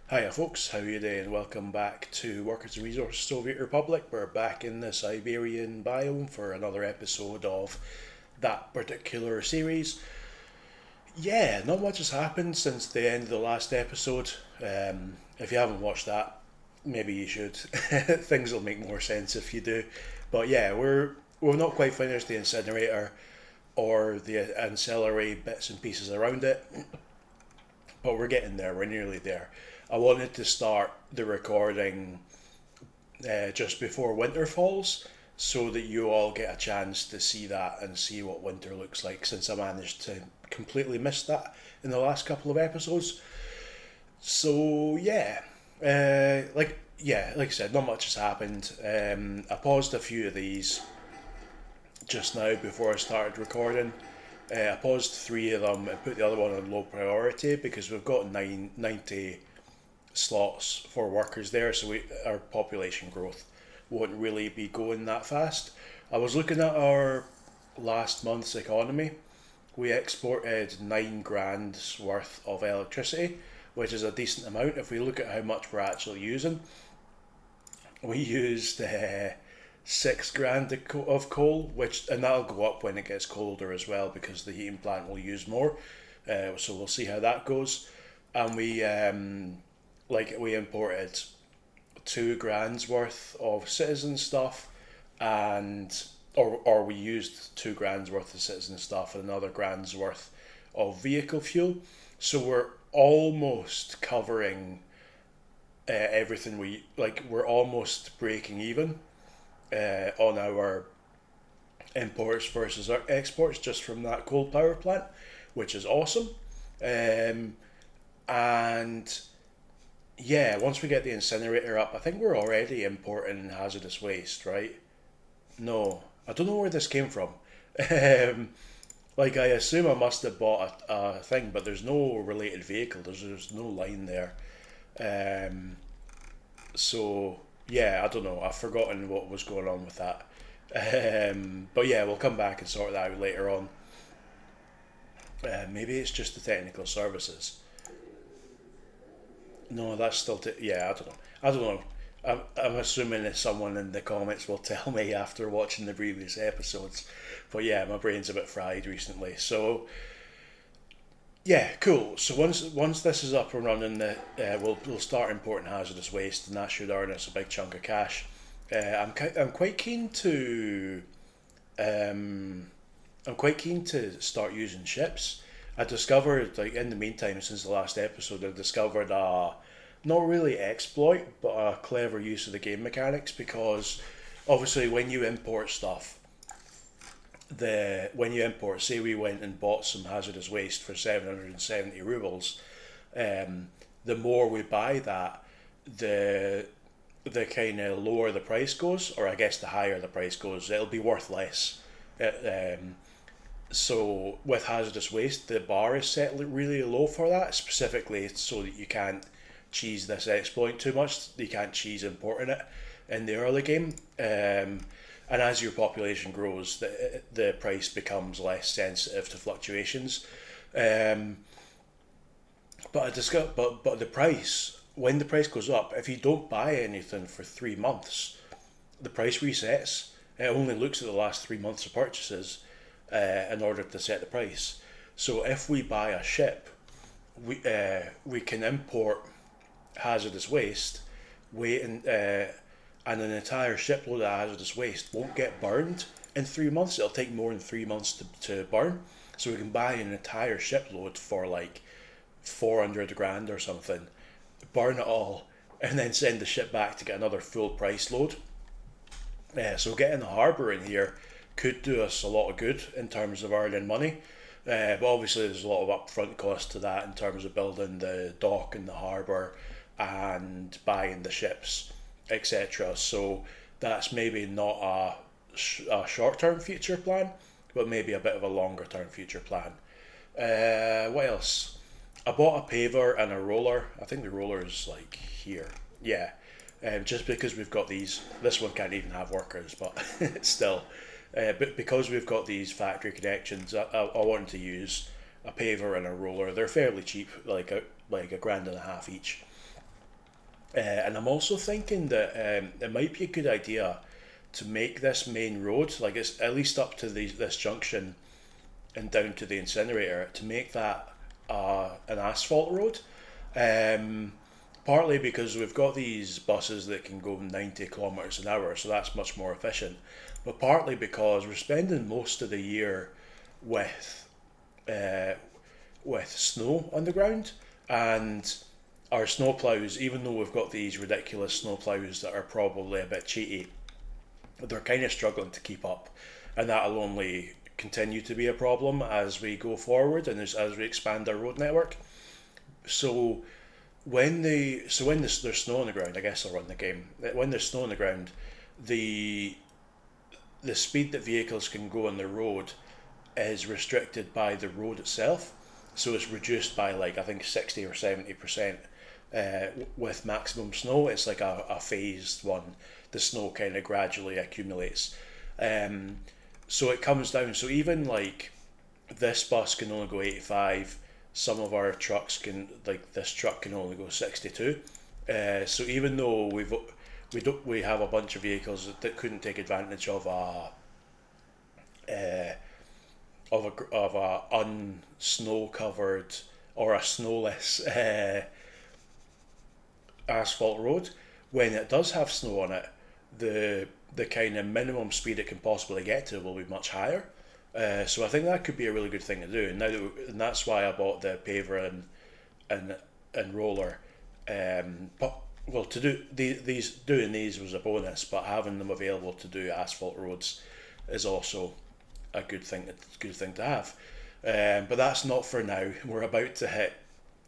Hiya folks, how are you doing? Welcome back to Workers and Resources Soviet Republic. We're back in the Siberian biome for another episode of that particular series. Yeah, not much has happened since the end of the last episode. If you haven't watched that, maybe you should. Things will make more sense if you do. But yeah, we've not quite finished the incinerator or the ancillary bits and pieces around it, but we're getting there. We're nearly there. I wanted to start the recording just before winter falls so that you all get a chance to see that and see what winter looks like, since I managed to completely miss that in the last couple of episodes. So yeah, like I said, not much has happened. I paused a few of these just now before I started recording. I paused three of them and put the other one on low priority because we've got 90 slots for workers there, so our population growth won't really be going that fast. I was looking at our last month's economy. We exported 9 grand's worth of electricity, which is a decent amount if we look at how much we're actually using. We used 6 grand of coal, and that'll go up when it gets colder as well because the heating plant will use more. So we'll see how that goes. And we imported 2 grand's worth of citizen stuff, and or we used 2 grand's worth of citizen stuff and another grand's worth of vehicle fuel. So we're almost covering everything we're almost breaking even on our imports versus our exports just from that coal power plant, which is awesome. And yeah, once we get the incinerator up, I think we're already importing hazardous waste, right? No, I don't know where this came from. Um, I assume I must have bought a thing, but there's no related vehicle. There's no line there. Um, so yeah, I don't know. I've forgotten what was going on with that. But yeah, we'll come back and sort that out later on. Maybe it's just the technical services. No, that's still. Yeah, I don't know. I don't know. I'm assuming that someone in the comments will tell me after watching the previous episodes. But yeah, my brain's a bit fried recently. So yeah, cool. So once this is up and running, we'll start importing hazardous waste, and that should earn us a big chunk of cash. I'm quite keen to um, I'm quite keen to start using ships. I discovered, in the meantime, since the last episode, I discovered a not really exploit, but a clever use of the game mechanics, because obviously when you import stuff, say we went and bought some hazardous waste for 770 rubles, the more we buy that, the the kind of lower the price goes, or I guess the higher the price goes, it'll be worth less. So with hazardous waste, the bar is set really low for that, specifically so that you can't cheese this exploit too much. You can't cheese importing it in the early game. And as your population grows, the price becomes less sensitive to fluctuations. Um, but the price, when the price goes up, if you don't buy anything for 3 months, the price resets. It only looks at the last 3 months of purchases in order to set the price. So if we buy a ship, we can import hazardous waste, wait and an entire shipload of hazardous waste won't get burned in 3 months. It'll take more than 3 months to burn. So we can buy an entire shipload for like 400 grand or something, burn it all, and then send the ship back to get another full price load. So getting the harbour in here could do us a lot of good in terms of earning money. But obviously, there's a lot of upfront cost to that in terms of building the dock and the harbour and buying the ships, etc. So that's maybe not a short term future plan, but maybe a bit of a longer term future plan. What else? I bought a paver and a roller. I think the roller is like here. Yeah. Just because we've got these, this one can't even have workers, but still. But because we've got these factory connections, I wanted to use a paver and a roller. They're fairly cheap, like a grand and a half each. And I'm also thinking that it might be a good idea to make this main road, like it's at least up to this junction and down to the incinerator, to make that an asphalt road. Um, Partly because we've got these buses that can go 90 kilometres an hour, so that's much more efficient. But partly because we're spending most of the year with uh, with snow on the ground, and our snowplows, even though we've got these ridiculous snowplows that are probably a bit cheaty, they're kind of struggling to keep up, and that'll only continue to be a problem as we go forward and as we expand our road network. So there's snow on the ground, I guess I'll run the game. When there's snow on the ground, the the speed that vehicles can go on the road is restricted by the road itself. So it's reduced by like I think 60 or 70% with maximum snow. It's like a phased one. The snow kind of gradually accumulates. Um, so it comes down. So even like this bus can only go 85. Some of our trucks can, like this truck can only go 62. So even though we have a bunch of vehicles that couldn't take advantage uh, of a unsnow covered or a snowless asphalt road, when it does have snow on it, the kind of minimum speed it can possibly get to will be much higher. So I think that could be a really good thing to do, and and that's why I bought the paver and and roller. But well, to do these doing these was a bonus, but having them available to do asphalt roads is also a good thing to have. But that's not for now. We're about to hit.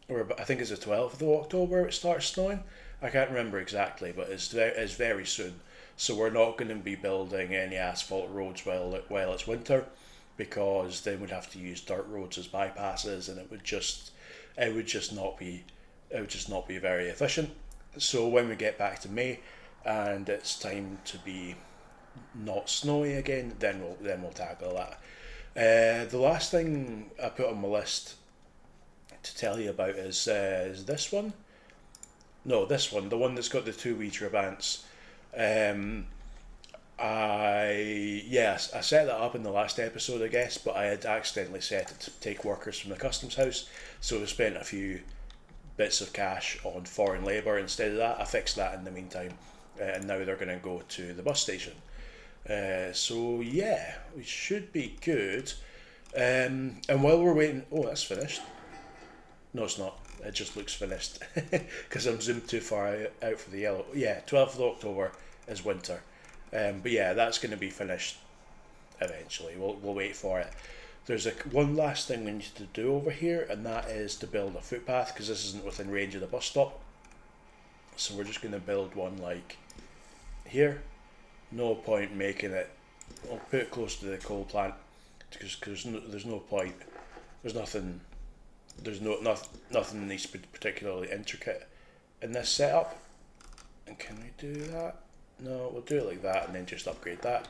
I think it's the 12th of October it starts snowing. I can't remember exactly, but it's very soon. So we're not going to be building any asphalt roads while it's winter, because then we'd have to use dirt roads as bypasses, and it would just not be very efficient. So when we get back to May and it's time to be not snowy again, then we'll tackle that. The last thing I put on my list to tell you about is this one. No, this one, the one that's got the 2 wee trabants. Um, I set that up in the last episode, I guess, but I had accidentally set it to take workers from the customs house, so I spent a few bits of cash on foreign labour instead of that. I fixed that in the meantime, and now they're going to go to the bus station. So yeah, we should be good. And while we're waiting, oh, that's finished. No, it's not. It just looks finished because I'm zoomed too far out for the yellow. Yeah, 12th of October is winter. But yeah, that's going to be finished eventually. We'll wait for it. There's one last thing we need to do over here, and that is to build a footpath, because this isn't within range of the bus stop. So we're just going to build one like here. No point making it. I'll put it close to the coal plant, because there's no point. There's nothing. Nothing needs to be particularly intricate in this setup. And can we do that? No, we'll do it like that and then just upgrade that.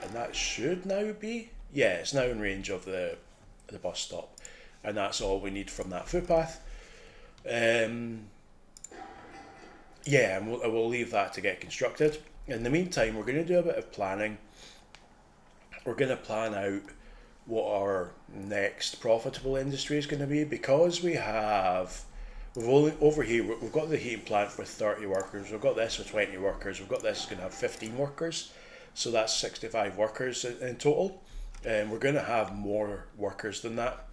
And that should now be, yeah, it's now in range of the bus stop. And that's all we need from that footpath. Yeah, and we'll leave that to get constructed. In the meantime, we're going to do a bit of planning. We're going to plan out what our next profitable industry is going to be, because we've only over here we've got the heating plant with 30 workers, we've got this with 20 workers, we've got this going to have 15 workers, so that's 65 workers in total, and we're going to have more workers than that.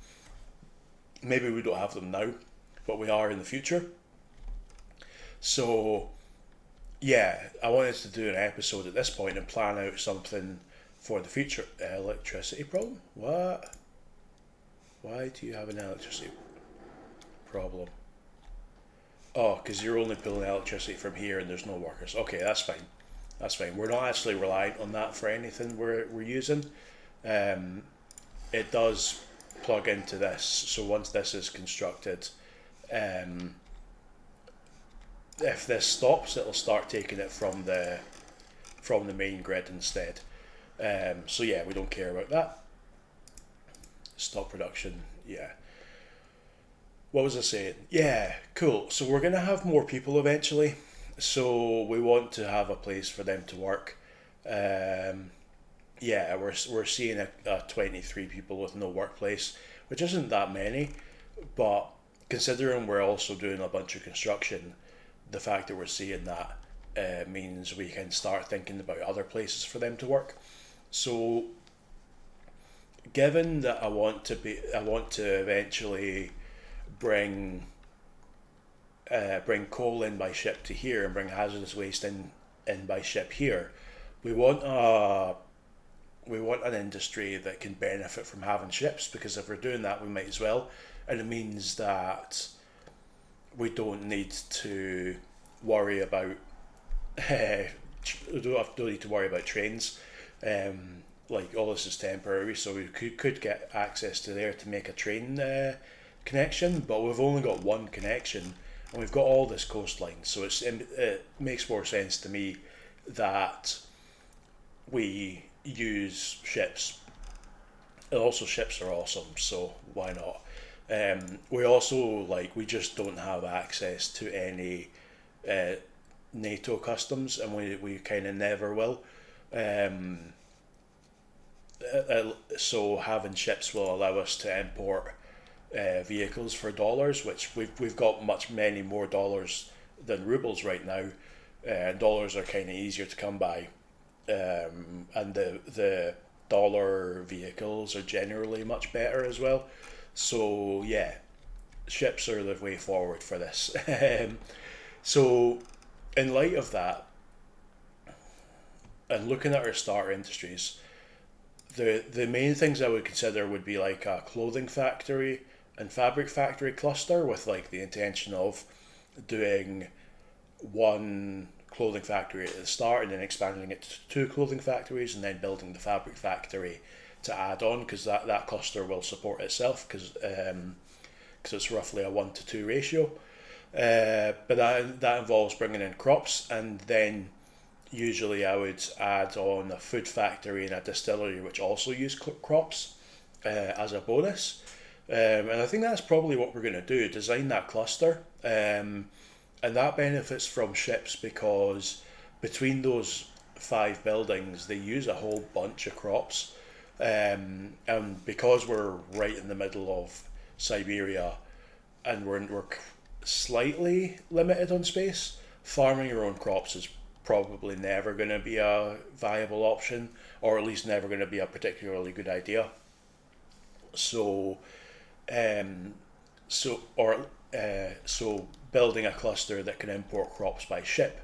Maybe we don't have them now, but we are in the future. So yeah, I wanted to do an episode at this point and plan out something for the future. Electricity problem? What? Why do you have an electricity problem? Oh, because you're only pulling electricity from here and there's no workers. Okay, that's fine. That's fine. We're not actually reliant on that for anything we're using. Um, it does plug into this, so once this is constructed, um, if this stops, it'll start taking it from the main grid instead. So yeah, we don't care about that. Stop production, yeah. What was I saying? Yeah, cool. So we're gonna have more people eventually. So we want to have a place for them to work. Um, yeah, we're seeing a 23 people with no workplace, which isn't that many, but considering we're also doing a bunch of construction, the fact that we're seeing that means we can start thinking about other places for them to work. So, given that I want to eventually bring bring coal in by ship to here and bring hazardous waste in by ship here. We want a we want an industry that can benefit from having ships, because if we're doing that, we might as well. And it means that we don't need to worry about don't need to worry about trains. Like, all this is temporary, so we could get access to there to make a train connection, but we've only got one connection, and we've got all this coastline. So it makes more sense to me that we use ships. And also, ships are awesome, so why not? We also, like, we just don't have access to any uh, NATO customs, and we kind of never will. Um, so having ships will allow us to import vehicles for dollars, which we've got many more dollars than rubles right now. Dollars are kind of easier to come by, and the dollar vehicles are generally much better as well. So yeah, ships are the way forward for this. So, in light of that, and looking at our starter industries, the main things I would consider would be like a clothing factory and fabric factory cluster, with like the intention of doing one clothing factory at the start and then expanding it to two clothing factories, and then building the fabric factory to add on, because that cluster will support itself, because it's roughly a 1 to 2 ratio. But that involves bringing in crops, and then usually I would add on a food factory and a distillery which also use crops as a bonus. And I think that's probably what we're going to do, design that cluster. And that benefits from ships, because between those 5 buildings they use a whole bunch of crops. And because we're right in the middle of Siberia, and we're slightly limited on space, farming your own crops is probably never going to be a viable option, or at least never going to be a particularly good idea. So, um, so building a cluster that can import crops by ship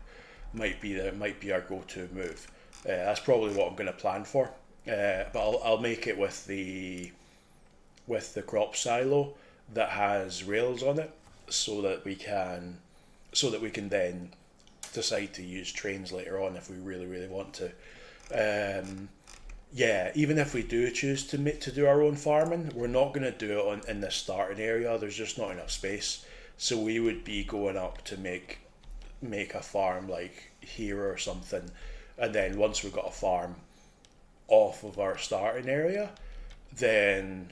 might be our go-to move. That's probably what I'm going to plan for. But I'll make it with the crop silo that has rails on it, so that we can then decide to use trains later on if we really want to. Yeah, even if we do choose to do our own farming, we're not going to do it in this starting area. There's just not enough space. So we would be going up to make a farm like here or something, and then once we've got a farm off of our starting area, then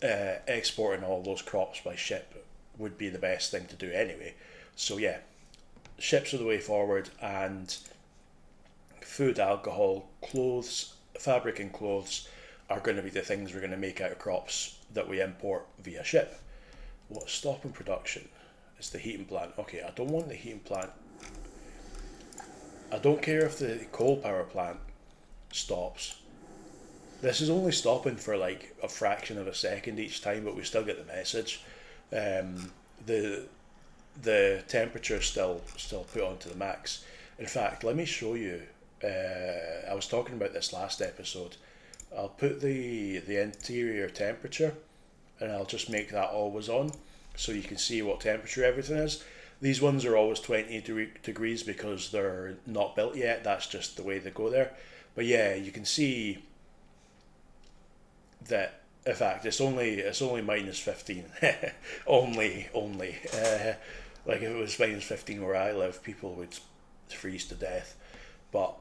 exporting all those crops by ship would be the best thing to do anyway. So yeah, ships are the way forward, and food, alcohol, clothes, fabric and clothes are going to be the things we're going to make out of crops that we import via ship. What's stopping production? It's the heating plant. Okay, I don't want the heating plant. I don't care if the coal power plant stops. This is only stopping for like a fraction of a second each time, but we still get the message. The temperature is still put onto the max. In fact, let me show you. I was talking about this last episode. I'll put the interior temperature, and I'll just make that always on, so you can see what temperature everything is. These ones are always 20 degrees because they're not built yet. That's just the way they go there. But yeah, you can see that. In fact, it's only minus 15. only. Like, if it was minus 15 where I live, people would freeze to death. But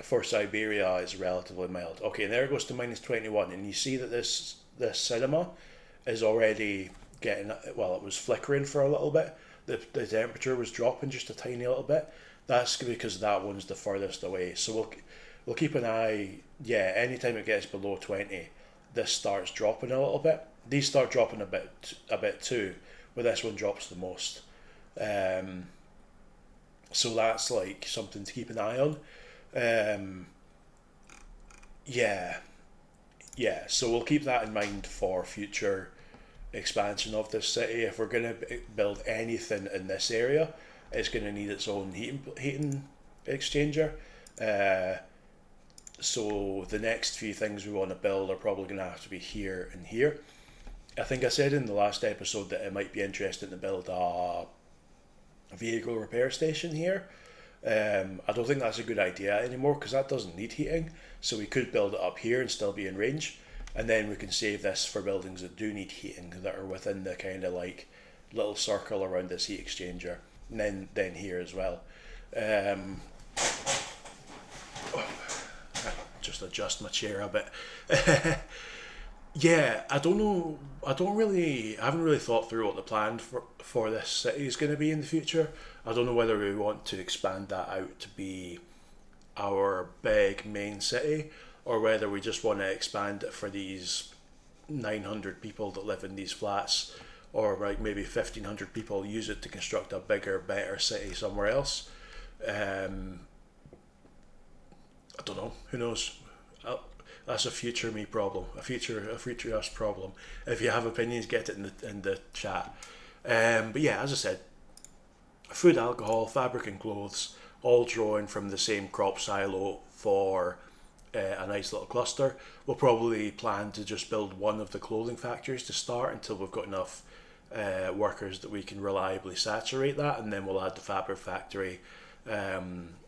for Siberia, it's relatively mild. Okay, and there it goes to minus 21, and you see that this cinema is already getting, well, it was flickering for a little bit. the temperature was dropping just a tiny little bit. That's because that one's the furthest away. So we'll keep an eye. Yeah, anytime it gets below 20, this starts dropping a little bit. These start dropping a bit too, but this one drops the most. Um, so that's like something to keep an eye on. Um, yeah, yeah. So we'll keep that in mind for future expansion of this city. If we're going to build anything in this area, it's going to need its own heating exchanger. Uh, so the next few things we want to build are probably going to have to be here and here. I think I said in the last episode that it might be interesting to build a vehicle repair station here. I don't think that's a good idea anymore because that doesn't need heating. So we could build it up here and still be in range, and then we can save this for buildings that do need heating that are within the kind of like little circle around this heat exchanger, and then here as well. Um, just adjust my chair a bit. Yeah, I don't know. I haven't really thought through what the plan for this city is going to be in the future. I don't know whether we want to expand that out to be our big main city, or whether we just want to expand it for these 900 people that live in these flats, or like maybe 1,500 people use it to construct a bigger, better city somewhere else. Um, I don't know. Who knows? That's a future me problem, a future us problem. If you have opinions, get it in the chat. But yeah, as I said, food, alcohol, fabric, and clothes, all drawn from the same crop silo for a nice little cluster. We'll probably plan to just build one of the clothing factories to start until we've got enough workers that we can reliably saturate that, and then we'll add the fabric factory,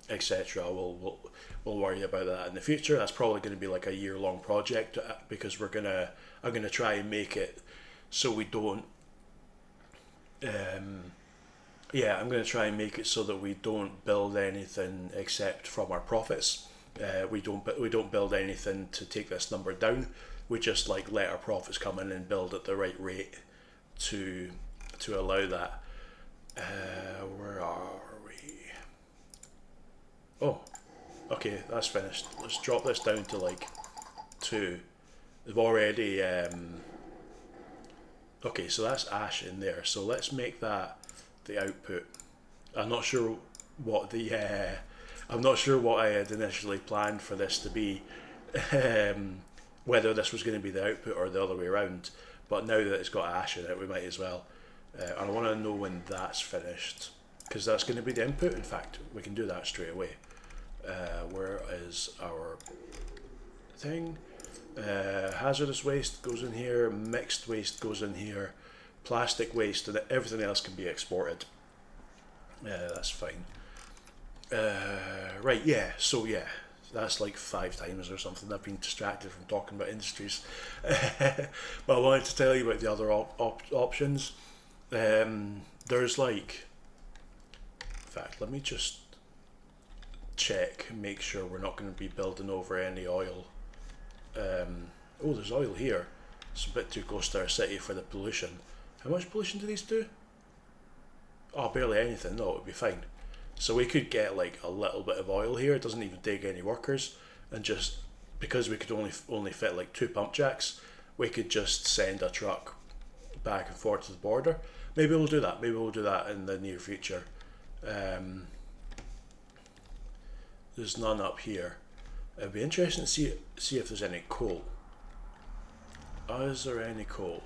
etc. We'll worry about that in the future. That's probably going to be like a year-long project because I'm gonna try and make it so we don't. Yeah, I'm going to try and make it so that we don't build anything except from our profits. We don't build anything to take this number down. We just like let our profits come in and build at the right rate to allow that. Where are we? Oh, okay, that's finished. Let's drop this down to like 2. They've already. Okay, so that's ash in there. So let's make that the output. I'm not sure what I had initially planned for this to be, whether this was going to be the output or the other way around. But now that it's got ash in it, we might as well. And I want to know when that's finished, because that's going to be the input. In fact, we can do that straight away. Where is our thing? Hazardous waste goes in here, mixed waste goes in here, plastic waste, and everything else can be exported. That's fine. Right, yeah, so yeah, that's like 5 times or something. I've been distracted from talking about industries. But I wanted to tell you about the other options. There's like, in fact, let me just check and make sure we're not going to be building over any oil. Oh, there's oil here. It's a bit too close to our city for the pollution. How much pollution do these do? Oh, barely anything. No, it would be fine. So we could get like a little bit of oil here. It doesn't even take any workers, and just because we could only fit like 2 pump jacks, we could just send a truck back and forth to the border. Maybe we'll do that. Maybe we'll do that in the near future. There's none up here. It'd be interesting to see if there's any coal. Is there any coal?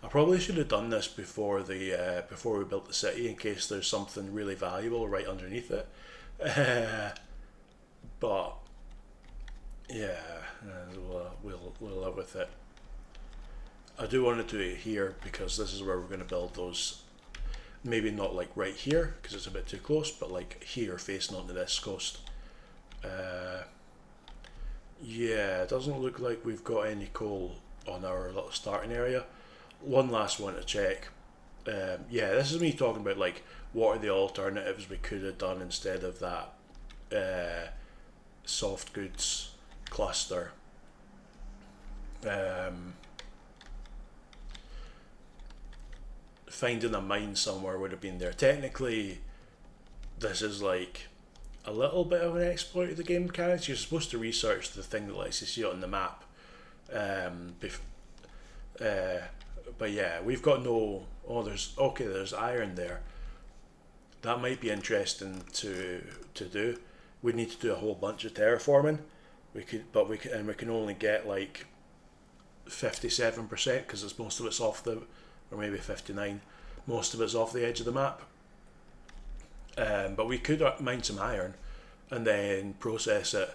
I probably should have done this before we built the city in case there's something really valuable right underneath it. But yeah, we'll live with it. I do want to do it here because this is where we're going to build those. Maybe not like right here because it's a bit too close, but like here facing onto this coast. Yeah, it doesn't look like we've got any coal on our little starting area. One last one to check. Yeah, this is me talking about like what are the alternatives we could have done instead of that soft goods cluster. finding a mine somewhere would have been there. Technically, this is like a little bit of an exploit of the game mechanics. You're supposed to research the thing that lets you see it on the map. Um, but yeah, we've got no. Oh, there's iron there. That might be interesting to do. We need to do a whole bunch of terraforming. We can only get like 57% because it's most of it's off the, or maybe 59. Most of it's off the edge of the map. But we could mine some iron, and then process it,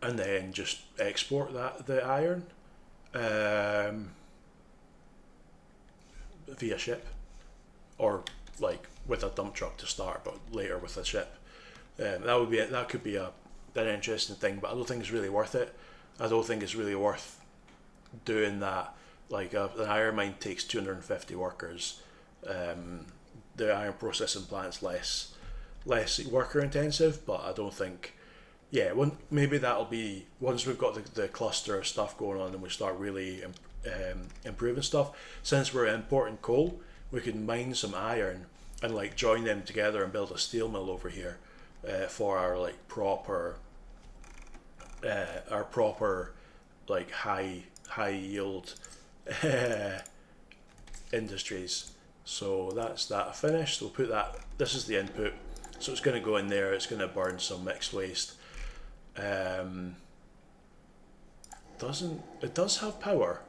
and then just export the iron via ship, or like with a dump truck to start, but later with a ship. That could be an interesting thing, but I don't think it's really worth it. I don't think it's really worth doing that. Like an iron mine takes 250 workers. The iron processing plant's less worker intensive, but I don't think. Yeah, maybe that'll be once we've got the cluster of stuff going on and we start really improving stuff. Since we're importing coal, we can mine some iron and like join them together and build a steel mill over here for our like proper like high yield industries. So that's that finished. We'll put that. This is the input, so it's going to go in there. It's going to burn some mixed waste. It does have power?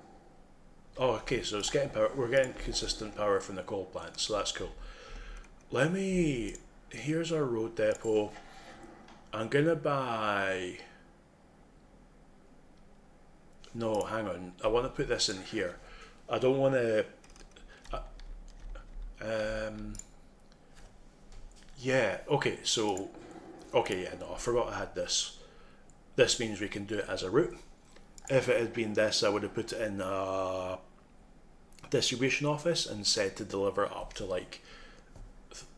Oh, okay. So it's getting power. We're getting consistent power from the coal plant, so that's cool. Here's our road depot. I'm gonna buy. No, hang on. I want to put this in here. I don't want to. Yeah. Okay. So. Okay. Yeah. No, I forgot I had this. This means we can do it as a route. If it had been this, I would have put it in a distribution office and said to deliver up to like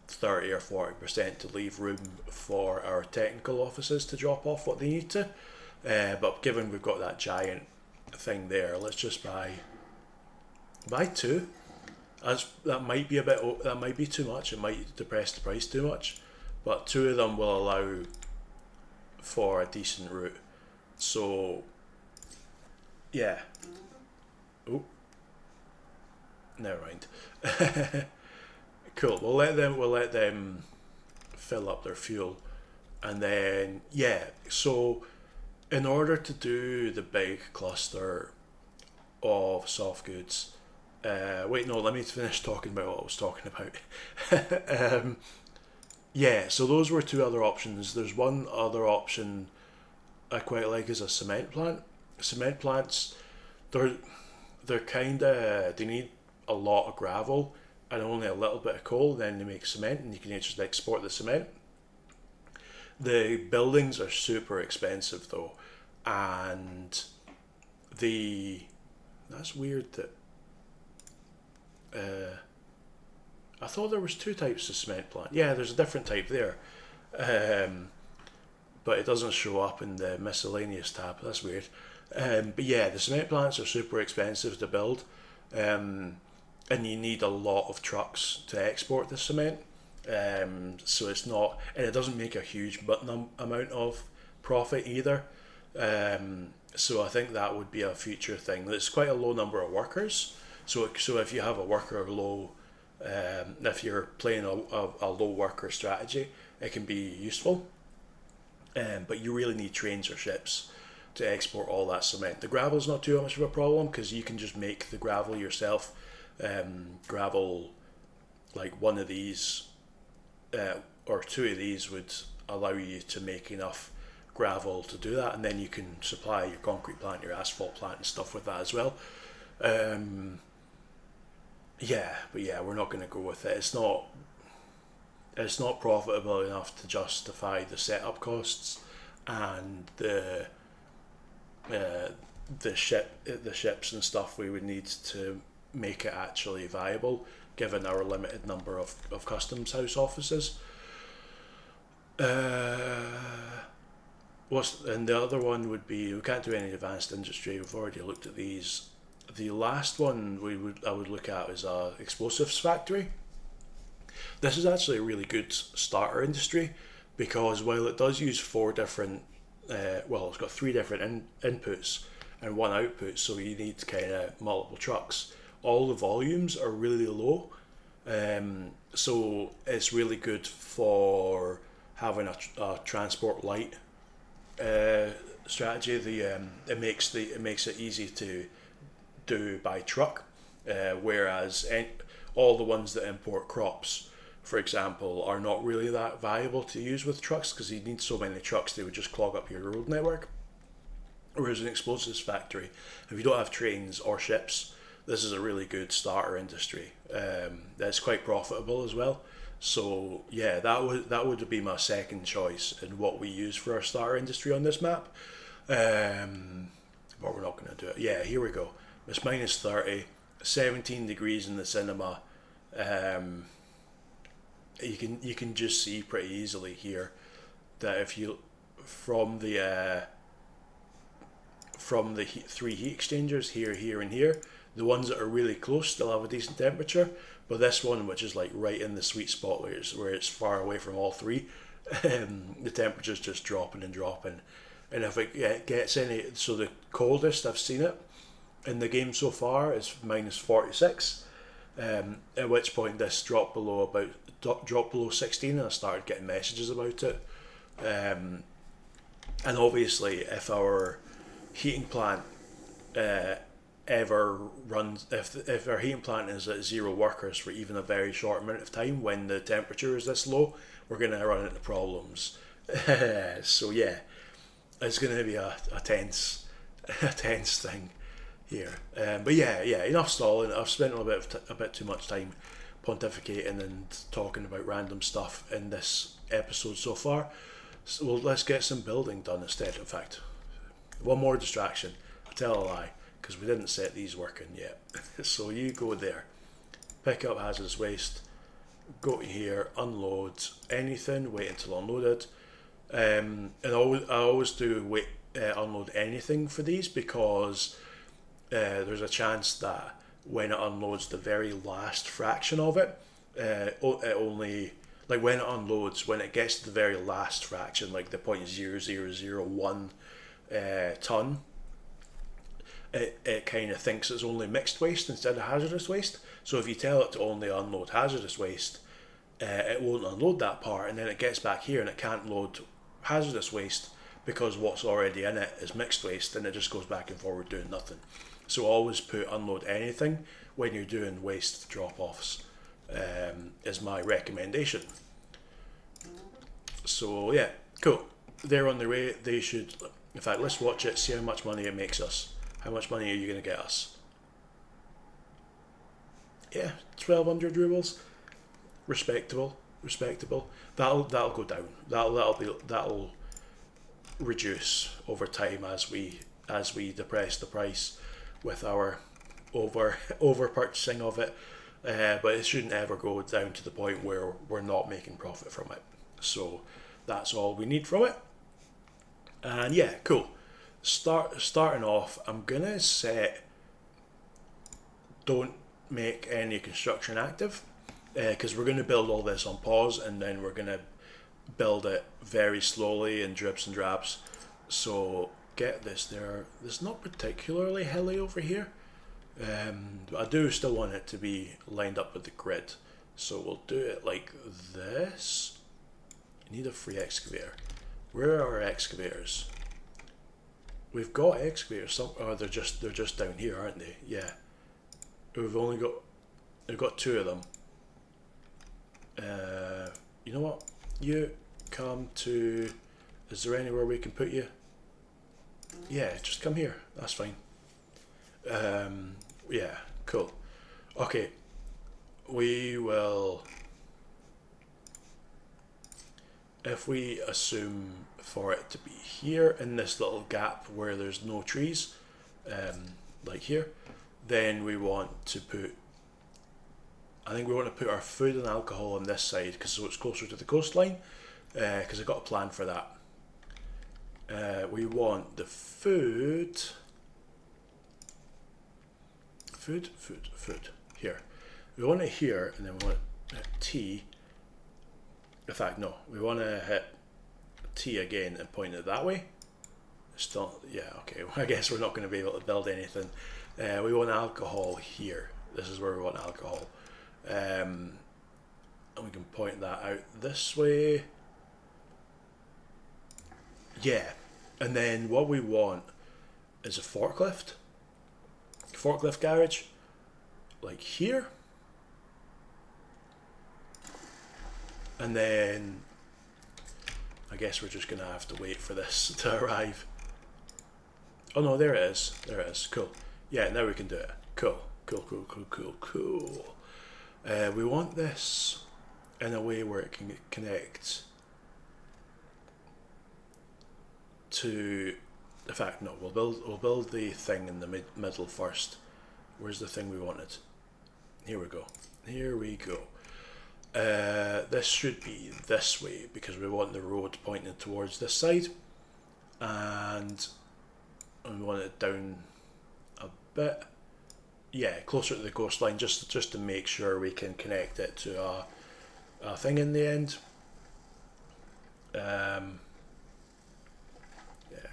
30 or 40% to leave room for our technical offices to drop off what they need to. But given we've got that giant thing there, let's just buy two. That might be too much. It might depress the price too much, but two of them will allow for a decent route. So yeah. Oh, never mind. Cool. We'll let them fill up their fuel, and then yeah. So in order to do the big cluster of soft goods, wait, no, let me finish talking about what I was talking about. Yeah, so those were two other options. There's one other option I quite like is a cement plant. Cement plants, they're they need a lot of gravel and only a little bit of coal. Then they make cement, and you can just export the cement. The buildings are super expensive though, and that's weird that. I thought there was two types of cement plant. Yeah, there's a different type there, but it doesn't show up in the miscellaneous tab. That's weird. But yeah, the cement plants are super expensive to build, and you need a lot of trucks to export the cement. So it's not, and it doesn't make a huge amount of profit either. So I think that would be a future thing. It's quite a low number of workers. So if you have a worker low, if you're playing a low worker strategy, it can be useful. But you really need trains or ships to export all that cement. The gravel's not too much of a problem because you can just make the gravel yourself. Gravel, like one of these or two of these would allow you to make enough gravel to do that, and then you can supply your concrete plant, your asphalt plant and stuff with that as well. Yeah, but yeah, we're not going to go with it. It's not profitable enough to justify the setup costs and the ships and stuff we would need to make it actually viable, given our limited number of customs house offices. And the other one would be we can't do any advanced industry. We've already looked at these. The last one I would look at is a explosives factory. This is actually a really good starter industry because while it does use four different, it's got three different inputs and one output, so you need kind of multiple trucks. All the volumes are really low, so it's really good for having a transport light strategy. It makes it easy to do by truck, whereas all the ones that import crops, for example, are not really that viable to use with trucks because you need so many trucks they would just clog up your road network. Whereas an explosives factory, if you don't have trains or ships, this is a really good starter industry. That's quite profitable as well. So yeah, that would be my second choice in what we use for our starter industry on this map. But we're not going to do it. Yeah, here we go. It's minus 30, 17 degrees in the cinema. You can just see pretty easily here that if you from the three heat exchangers here and here, the ones that are really close still have a decent temperature, but this one, which is like right in the sweet spot where it's far away from all three, the temperature's just dropping and dropping. And if it gets any, so the coldest I've seen it in the game so far is minus 46. At which point this dropped below 16, and I started getting messages about it. And obviously, if our heating plant ever runs, if our heating plant is at zero workers for even a very short amount of time when the temperature is this low, we're going to run into problems. So yeah, it's going to be a tense thing here. But yeah, enough stalling. I've spent a bit too much time pontificating and talking about random stuff in this episode so far. So let's get some building done instead. In fact, one more distraction. I tell a lie because we didn't set these working yet. So you go there, pick up hazardous waste, go to here, unload anything, wait until unloaded. And I always do unload anything for these because there's a chance that when it unloads the very last fraction of it, it only, like when it unloads, when it gets to the very last fraction, like the 0.0001 ton, it kind of thinks it's only mixed waste instead of hazardous waste. So if you tell it to only unload hazardous waste, it won't unload that part, and then it gets back here and it can't load hazardous waste because what's already in it is mixed waste, and it just goes back and forward doing nothing. So always put unload anything when you're doing waste drop-offs, is my recommendation. So yeah, cool. They're on their way. They should, in fact, let's watch it, see how much money it makes us. How much money are you going to get us? Yeah, 1,200 rubles. Respectable. That'll go down. That'll reduce over time as we depress the price with our over purchasing of it. But it shouldn't ever go down to the point where we're not making profit from it. So that's all we need from it. And yeah, cool. Starting off, I'm gonna set don't make any construction active because we're gonna build all this on pause and then we're gonna build it very slowly in drips and drabs. So get this there. It's not particularly hilly over here. But I do still want it to be lined up with the grid. So we'll do it like this. I need a free excavator. Where are our excavators? We've got excavators. They're just down here, aren't they? Yeah. We've got two of them. You know what? You come to. Is there anywhere we can put you? Yeah, just come here. That's fine. Yeah, cool. Okay, we will. If we assume for it to be here in this little gap where there's no trees, like here, then we want to put. I think we want to put our food and alcohol on this side because so it's closer to the coastline. Because I've got a plan for that. We want the food food. Here. We want it here, and then we want to hit T. In fact, no. We want to hit T again and point it that way. Still, yeah, okay. I guess we're not going to be able to build anything. We want alcohol here. This is where we want alcohol. And we can point that out this way. Yeah. And then what we want is a forklift garage, like here. And then I guess we're just gonna have to wait for this to arrive. Oh no, there it is. There it is. Cool. Yeah, now we can do it. Cool. We want this in a way where it can connect to. In fact, no. We'll build the thing in the middle first. Where's the thing we wanted? Here we go. This should be this way because we want the road pointing towards this side, and we want it down a bit. Yeah, closer to the coastline, just to make sure we can connect it to a thing in the end. Yeah,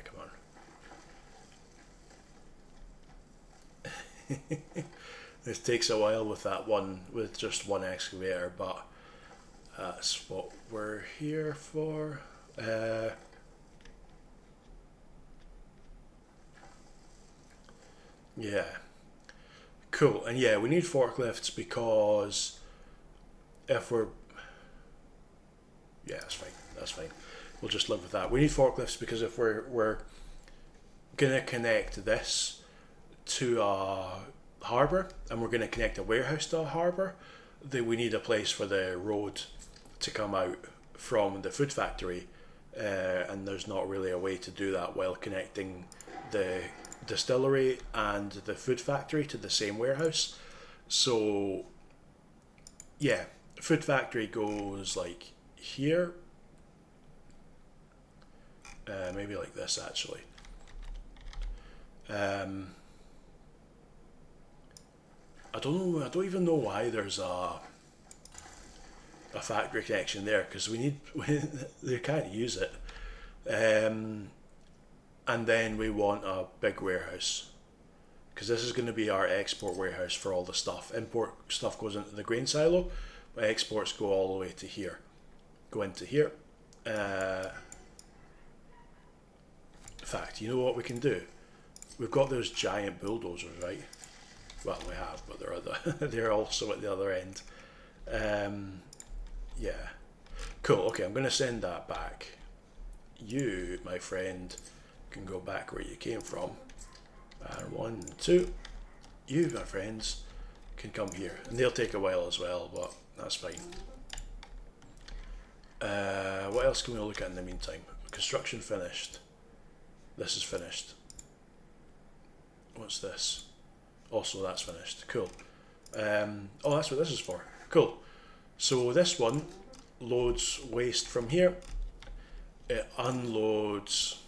come on. This takes a while with just one excavator, but that's what we're here for. Yeah. Cool. And yeah, we need forklifts because if we're... Yeah, that's fine. We'll just live with that. We need forklifts because if we're going to connect this to a harbour and we're going to connect a warehouse to a harbour, then we need a place for the road to come out from the food factory, and there's not really a way to do that while connecting the distillery and the food factory to the same warehouse. So yeah, food factory goes like here, maybe like this actually. I don't even know why there's a factory connection there, because they can't use it. And then we want a big warehouse, because this is going to be our export warehouse for all the stuff. Import stuff goes into the grain silo, but exports go all the way to here. Go into here. In fact, you know what we can do? We've got those giant bulldozers, right? Well, we have, but they're also at the other end. Yeah. Cool, okay, I'm going to send that back. You, my friend, can go back where you came from. And 1, 2. You, my friends, can come here. And they'll take a while as well, but that's fine. What else can we look at in the meantime? Construction finished. This is finished. What's this? Also, that's finished. Cool. Oh, that's what this is for. Cool. So this one loads waste from here. It unloads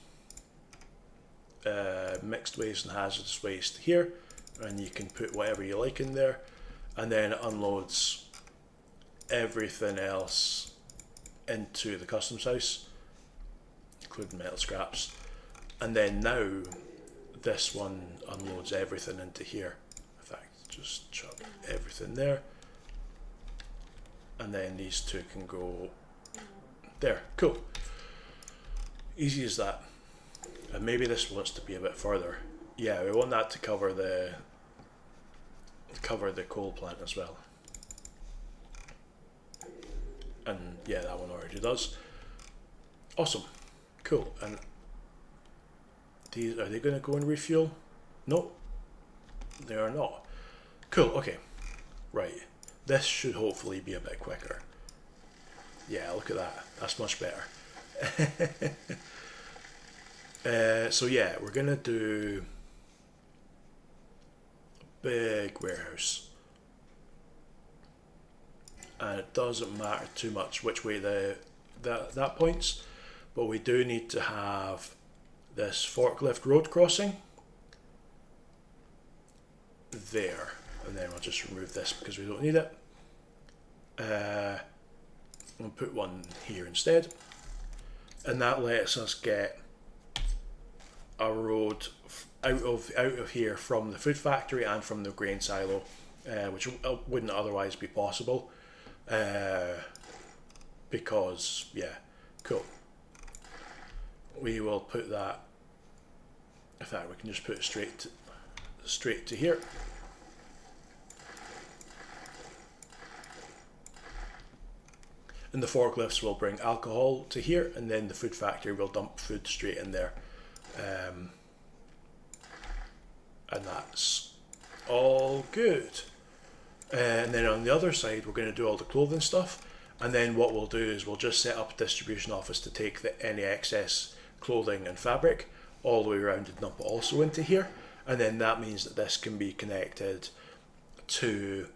mixed waste and hazardous waste here, and you can put whatever you like in there, and then it unloads everything else into the customs house, including metal scraps. And then now this one unloads everything into here. In fact, just chuck everything there, and then these two can go there. Cool. Easy as that. And maybe this wants to be a bit further. Yeah, we want that to cover the coal plant as well. And yeah, that one already does. Awesome. Cool. And these, are they going to go and refuel? Nope, they are not. Cool, okay. Right. This should hopefully be a bit quicker. Yeah, look at that. That's much better. So yeah, we're going to do a big warehouse. And it doesn't matter too much which way that points, but we do need to have this forklift road crossing. there, and then we'll just remove this because we don't need it. We'll put one here instead, and that lets us get a road out of here from the food factory and from the grain silo, which wouldn't otherwise be possible, because yeah, cool. We will put that. In fact, we can just put it straight to here. And the forklifts will bring alcohol to here, and then the food factory will dump food straight in there. And that's all good. And then on the other side, we're going to do all the clothing stuff. And then what we'll do is we'll just set up a distribution office to take any excess clothing and fabric all the way around and dump it also into here. And then that means that this can be connected to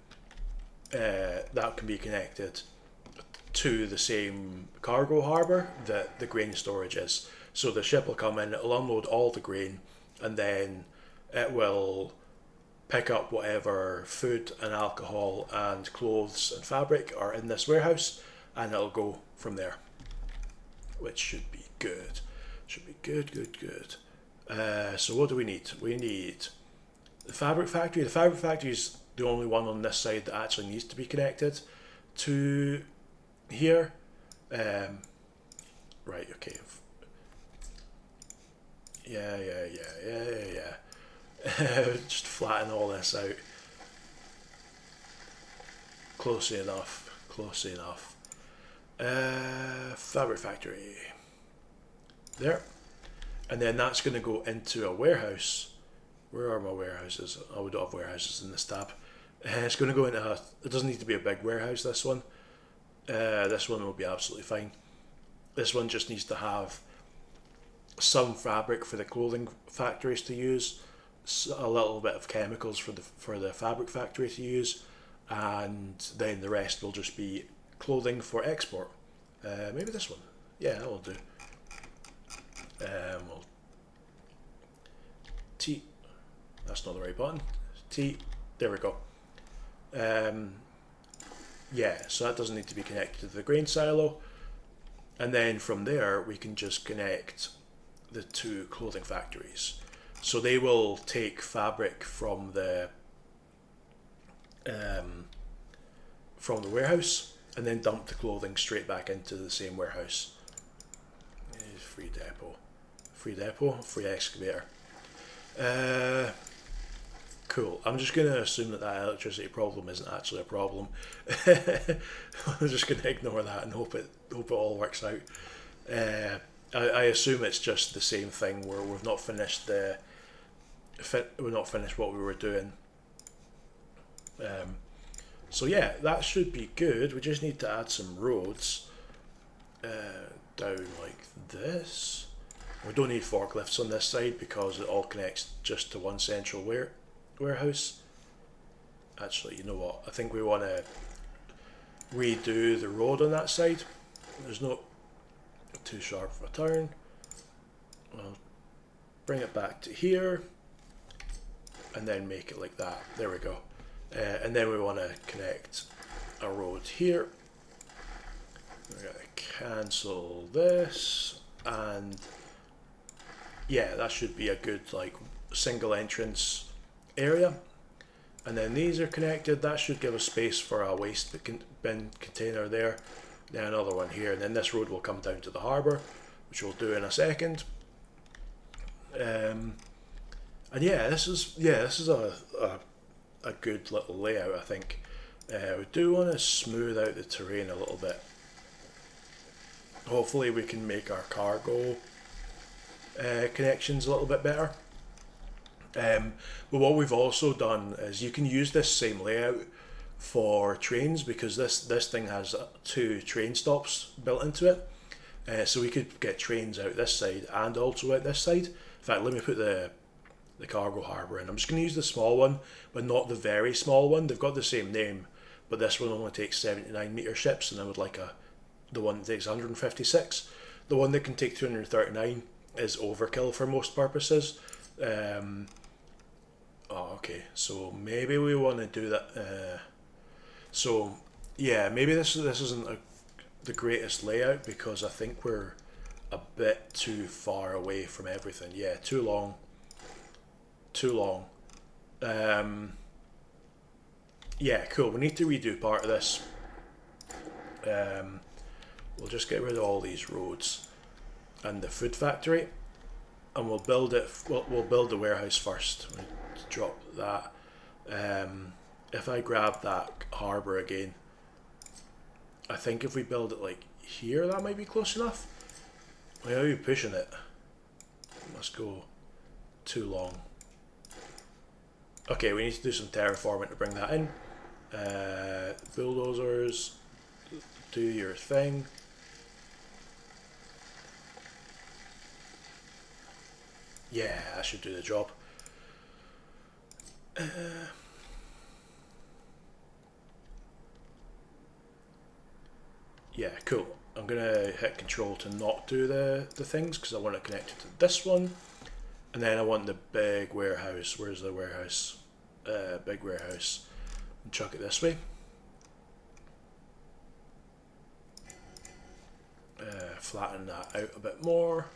to the same cargo harbour that the grain storage is. So the ship will come in, it'll unload all the grain, and then it will pick up whatever food and alcohol and clothes and fabric are in this warehouse, and it'll go from there, which should be good. Should be good. So what do we need? We need the fabric factory. The fabric factory is the only one on this side that actually needs to be connected to here. Right, okay. Yeah. Just flatten all this out. Close enough. Fabric factory. There. And then that's going to go into a warehouse. Where are my warehouses? Oh, we don't have warehouses in this tab. It's going to go into it doesn't need to be a big warehouse, this one. This one will be absolutely fine. This one just needs to have some fabric for the clothing factories to use, a little bit of chemicals for the fabric factory to use, and then the rest will just be clothing for export. Maybe this one. Yeah, that will do. Well, T. That's not the right button. T. There we go. Yeah, so that doesn't need to be connected to the grain silo. And then from there, we can just connect the two clothing factories. So they will take fabric from the warehouse and then dump the clothing straight back into the same warehouse. Free depot, free excavator. Cool. I'm just going to assume that electricity problem isn't actually a problem. I'm just going to ignore that and hope it all works out. I assume it's just the same thing where we've not finished what we were doing. So yeah, that should be good. We just need to add some roads down like this. We don't need forklifts on this side because it all connects just to one central warehouse. Actually, you know what? I think we want to redo the road on that side. There's no too sharp of a turn. I'll bring it back to here and then make it like that. There we go. And then we want to connect a road here. We're going to cancel this, and yeah, that should be a good like single entrance area. And then these are connected. That should give us space for a waste bin container there. Then another one here, and then this road will come down to the harbour, which we'll do in a second. And yeah, this is a good little layout, I think. We do want to smooth out the terrain a little bit. Hopefully we can make our cargo connections a little bit better. But what we've also done is you can use this same layout for trains, because this thing has 2 train stops built into it. So we could get trains out this side and also out this side. In fact, let me put the cargo harbour in. I'm just going to use the small one, but not the very small one. They've got the same name, but this one only takes 79 metre ships, and I would like the one that takes 156. The one that can take 239 is overkill for most purposes. Oh, okay. So maybe we want to do that. So yeah, maybe this isn't the greatest layout because I think we're a bit too far away from everything. Yeah, too long. Too long. Um, yeah, cool. We need to redo part of this. Um, we'll just get rid of all these roads and the food factory, and we'll build it. We'll build the warehouse first. We'll drop that. If I grab that harbour again, I think if we build it like here, that might be close enough. Why are you pushing it? It must go too long. Okay, we need to do some terraforming to bring that in. Bulldozers, do your thing. Yeah, that should do the job. Yeah, cool. I'm gonna hit control to not do the things because I want to connect it to this one. And then I want the big warehouse. Where's the warehouse? Big warehouse. And chuck it this way. Flatten that out a bit more.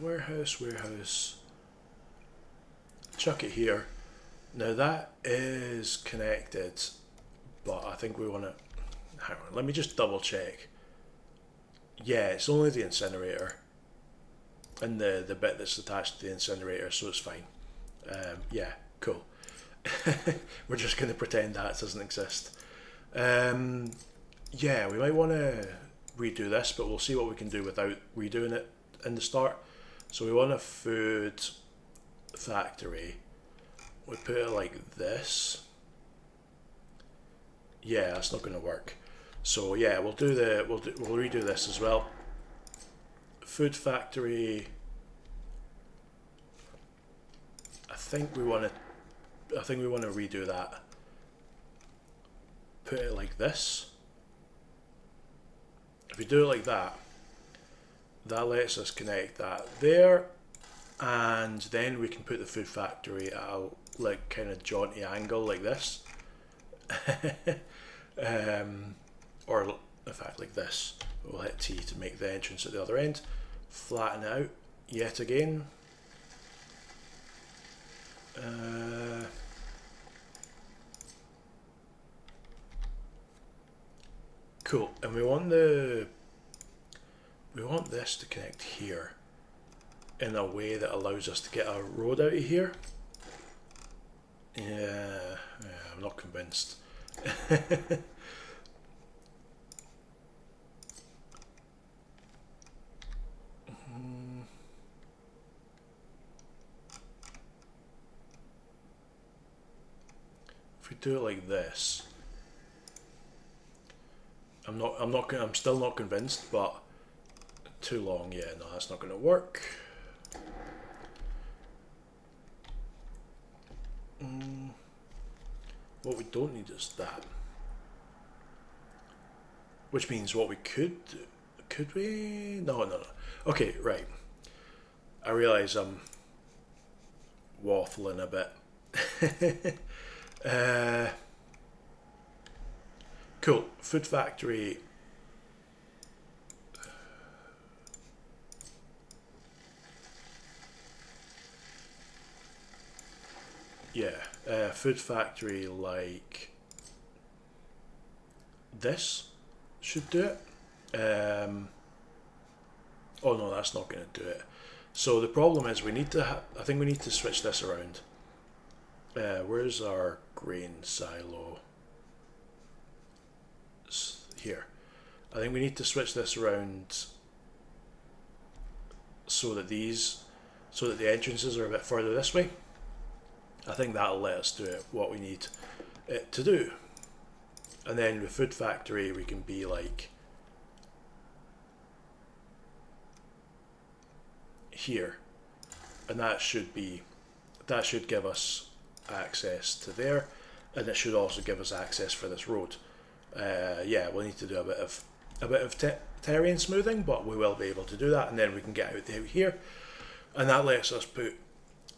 Warehouse. Chuck it here. Now that is connected, but I think we want to. Hang on, let me just double check. Yeah, it's only the incinerator and the bit that's attached to the incinerator, so it's fine. Yeah, cool. We're just going to pretend that doesn't exist. Yeah, we might want to redo this, but we'll see what we can do without redoing it in the start. So we want a food factory. We put it like this. Yeah, that's not going to work. So yeah, we'll redo this as well. Food factory. I think we want to redo that. Put it like this. If we do it like that, that lets us connect that there, and then we can put the food factory at a like kind of jaunty angle like this. Or in fact like this. We'll hit T to make the entrance at the other end. Flatten out yet again. Cool. And we want this to connect here in a way that allows us to get a road out of here. Yeah, I'm not convinced. If we do it like this, I'm still not convinced, but too long. Yeah, no, that's not going to work. What we don't need is that. Which means what we could do. Could we? No. Okay, right. I realise I'm waffling a bit. Cool. Food factory. Yeah, food factory like this should do it. Oh no, that's not going to do it. So the problem is we need to. I think we need to switch this around. Where's our grain silo? Here. I think we need to switch this around so that the entrances are a bit further this way. I think that'll let us do it what we need it to do. And then with food factory we can be like here, and that should give us access to there, and it should also give us access for this road. Yeah, we'll need to do a bit of a bit of terrain smoothing, but we will be able to do that, and then we can get out here, and that lets us put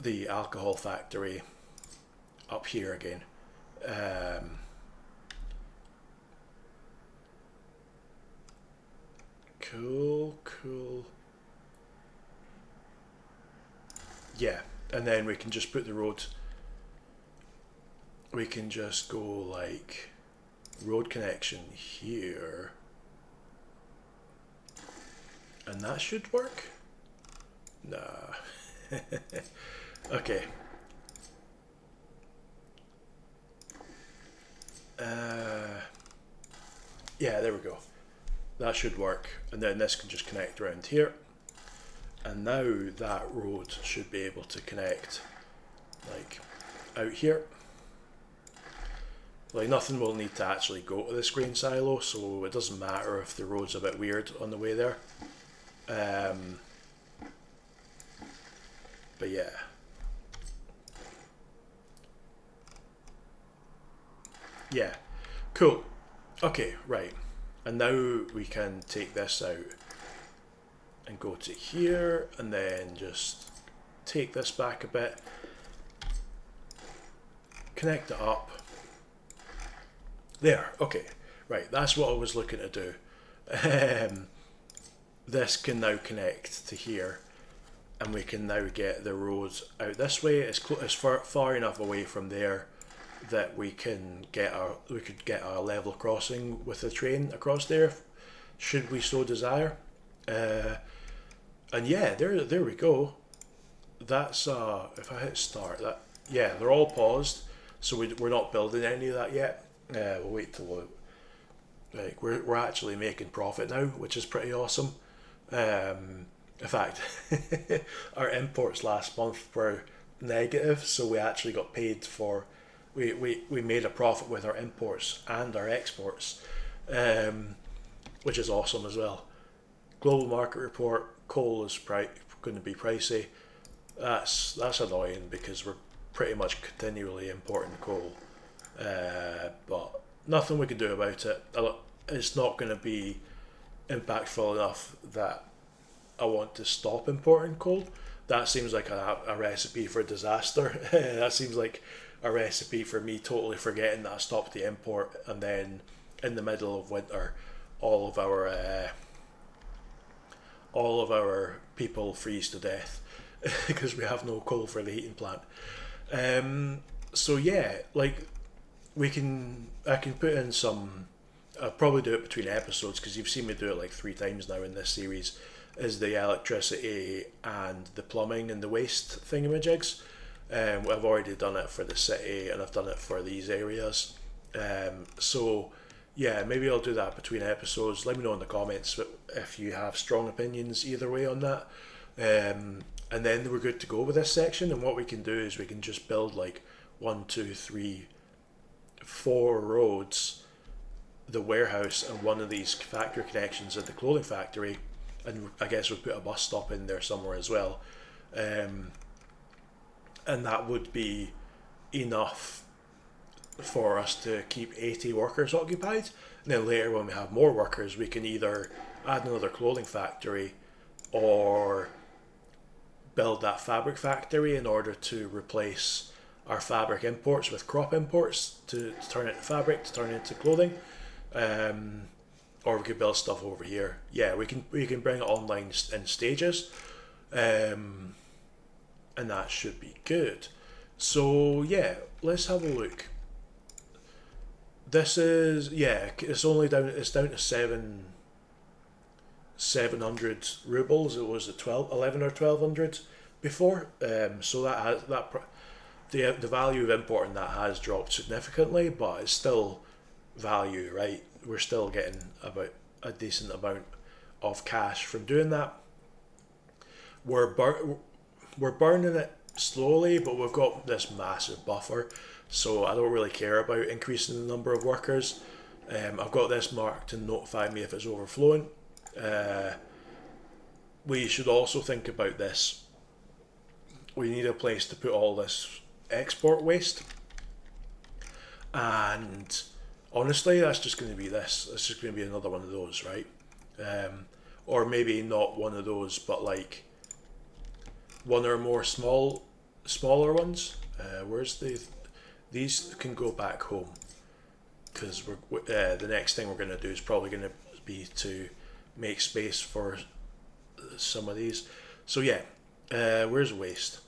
the alcohol factory up here again. Cool. Yeah, and then we can just put the road. We can just go like road connection here, and that should work. Nah. Okay. Yeah, there we go. That should work, and then this can just connect around here, and now that road should be able to connect like out here. Like nothing will need to actually go to this grain silo, so it doesn't matter if the road's a bit weird on the way there. But yeah. Yeah, cool. Okay, right. And now we can take this out and go to here, and then just take this back a bit, connect it up. There, okay, right, that's what I was looking to do. This can now connect to here, and we can now get the road out this way. It's far enough away from there that we could get a level crossing with the train across there, should we so desire. And yeah, there we go. That's if I hit start, that yeah, they're all paused, so we're not building any of that yet. We'll wait till we're actually making profit now, which is pretty awesome. In fact, our imports last month were negative, so we actually got paid for. We made a profit with our imports and our exports, which is awesome as well. Global market report: coal is going to be pricey. That's annoying because we're pretty much continually importing coal, but nothing we can do about it. It's not going to be impactful enough that I want to stop importing coal. That seems like a recipe for disaster. That seems like a recipe for me totally forgetting that I stopped the import, and then in the middle of winter, all of our people freeze to death because we have no coal for the heating plant. So yeah, like I can put in some. I'll probably do it between episodes because you've seen me do it like 3 times now in this series. Is the electricity and the plumbing and the waste thingamajigs. I've already done it for the city, and I've done it for these areas. So yeah, maybe I'll do that between episodes. Let me know in the comments if you have strong opinions either way on that. And then we're good to go with this section. And what we can do is we can just build like 1, 2, 3, 4 roads, the warehouse, and one of these factory connections at the clothing factory. And I guess we'll put a bus stop in there somewhere as well. And that would be enough for us to keep 80 workers occupied. And then later, when we have more workers, we can either add another clothing factory or build that fabric factory in order to replace our fabric imports with crop imports to turn it into fabric, to turn it into clothing. Or we could build stuff over here. Yeah, we can bring it online in stages. And that should be good. So yeah, let's have a look. This is it's down to 700 rubles. It was at 11 or 1200 before. So the value of importing that has dropped significantly, but it's still value, right? We're still getting about a decent amount of cash from doing that. We're burning it slowly, but we've got this massive buffer, so I don't really care about increasing the number of workers. I've got this marked to notify me if it's overflowing. We should also think about this. We need a place to put all this export waste, and honestly, that's just going to be this. It's just going to be another one of those, right? Or maybe not one of those, but like one or more smaller ones. Where's these can go back home, because the next thing we're going to do is probably going to be to make space for some of these. So yeah, where's waste?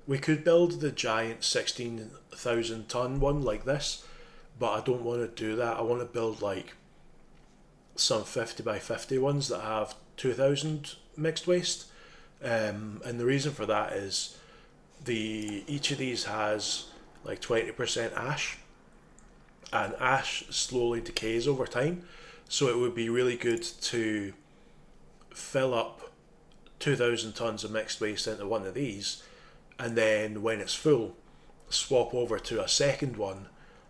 We could build the giant 16,000 ton one like this, but I don't want to do that. I want to build like some 50 by 50 ones that have 2,000 mixed waste. And the reason for that is each of these has like 20% ash, and ash slowly decays over time. So it would be really good to fill up 2,000 tons of mixed waste into one of these, and then when it's full, swap over to a second one,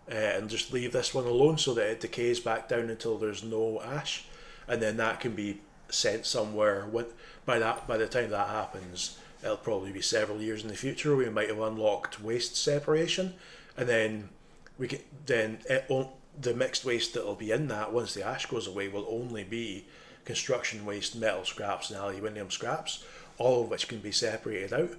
and just leave this one alone so that it decays back down until there's no ash, and then that can be sent somewhere. By the time that happens, it'll probably be several years in the future. We might have unlocked waste separation, and then the mixed waste that'll be in that once the ash goes away will only be construction waste, metal scraps, and aluminium scraps, all of which can be separated out.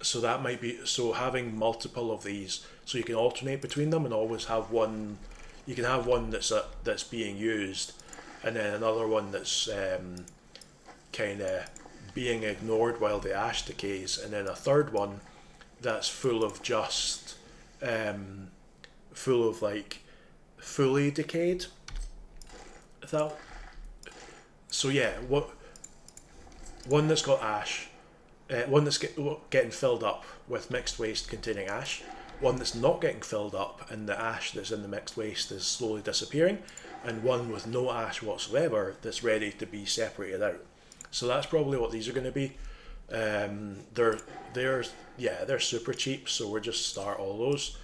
So that might be, so having multiple of these, so you can alternate between them and always have one. You can have one that's being used, and then another one that's kind of being ignored while the ash decays, and then a third one that's full of just full of like fully decayed. So yeah, one that's got ash, one that's getting filled up with mixed waste containing ash, one that's not getting filled up and the ash that's in the mixed waste is slowly disappearing, and one with no ash whatsoever that's ready to be separated out. So that's probably what these are going to be. They're super cheap, so we'll just start all those.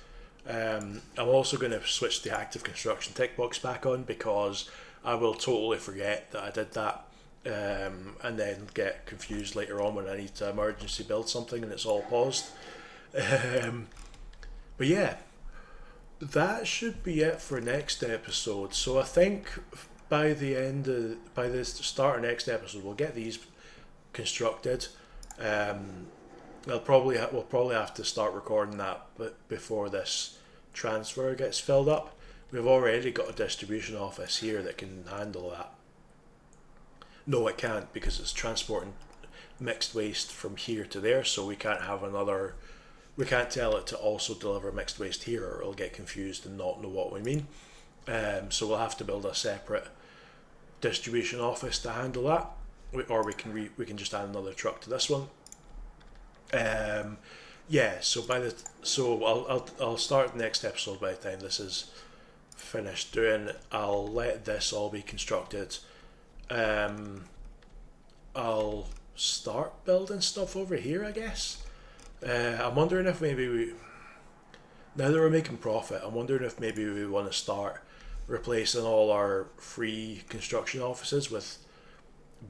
I'm also going to switch the active construction tick box back on, because I will totally forget that I did that, and then get confused later on when I need to emergency build something and it's all paused. But yeah, that should be it for next episode. So I think by the start of next episode, we'll get these constructed. We'll probably have to start recording that, but before this transfer gets filled up. We've already got a distribution office here that can handle that. No, it can't, because it's transporting mixed waste from here to there, so we can't tell it to also deliver mixed waste here, or it'll get confused and not know what we mean. So we'll have to build a separate distribution office to handle that, or we can just add another truck to this one. So I'll start the next episode by the time this is finished doing. I'll let this all be constructed. I'll start building stuff over here, I guess. I'm wondering if maybe now that we're making profit, I'm wondering if maybe we want to start replacing all our free construction offices with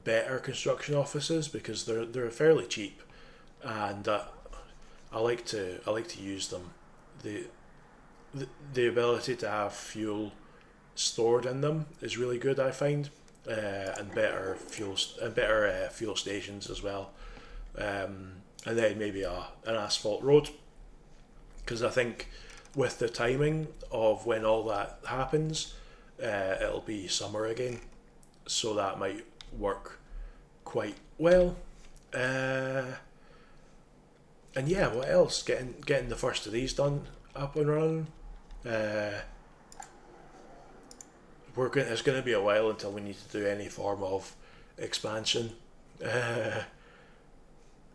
better construction offices, because they're fairly cheap, and I like to use them. The ability to have fuel stored in them is really good, I find, and better fuel stations as well, and then maybe an asphalt road, because I think with the timing of when all that happens, it'll be summer again, so that might work quite well. And yeah, what else? Getting the first of these done, up and running. It's going to be a while until we need to do any form of expansion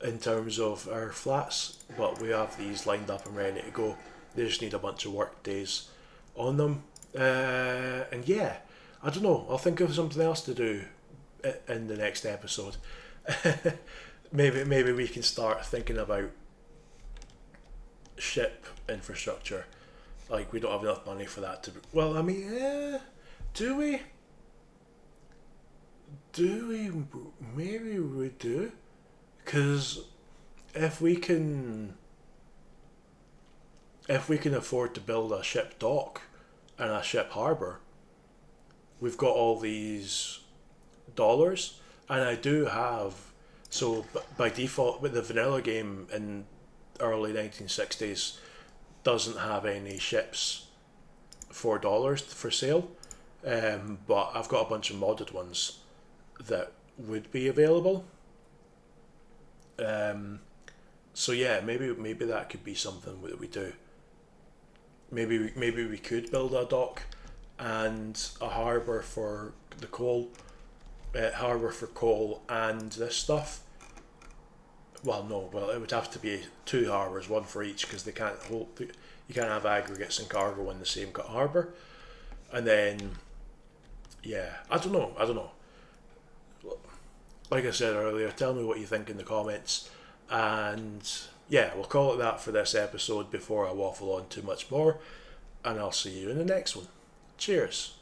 in terms of our flats, but we have these lined up and ready to go. They just need a bunch of work days on them. And yeah, I don't know, I'll think of something else to do in the next episode. maybe we can start thinking about ship infrastructure. Like, we don't have enough money for that to be, well, I mean, do we? Maybe we do, because if we can afford to build a ship dock, and a ship harbour, we've got all these dollars, and I do have, so by default, with the vanilla game in early 1960s doesn't have any ships $4 for sale, but I've got a bunch of modded ones that would be available. So yeah, maybe that could be something that we do. Maybe we could build a dock and a harbour for the coal, harbour for coal and this stuff. Well, no, well it would have to be two harbours, one for each, because they can't hold. You can't have aggregates and cargo in the same harbour. And then, yeah, I don't know. Like I said earlier, tell me what you think in the comments. And yeah, we'll call it that for this episode before I waffle on too much more. And I'll see you in the next one. Cheers.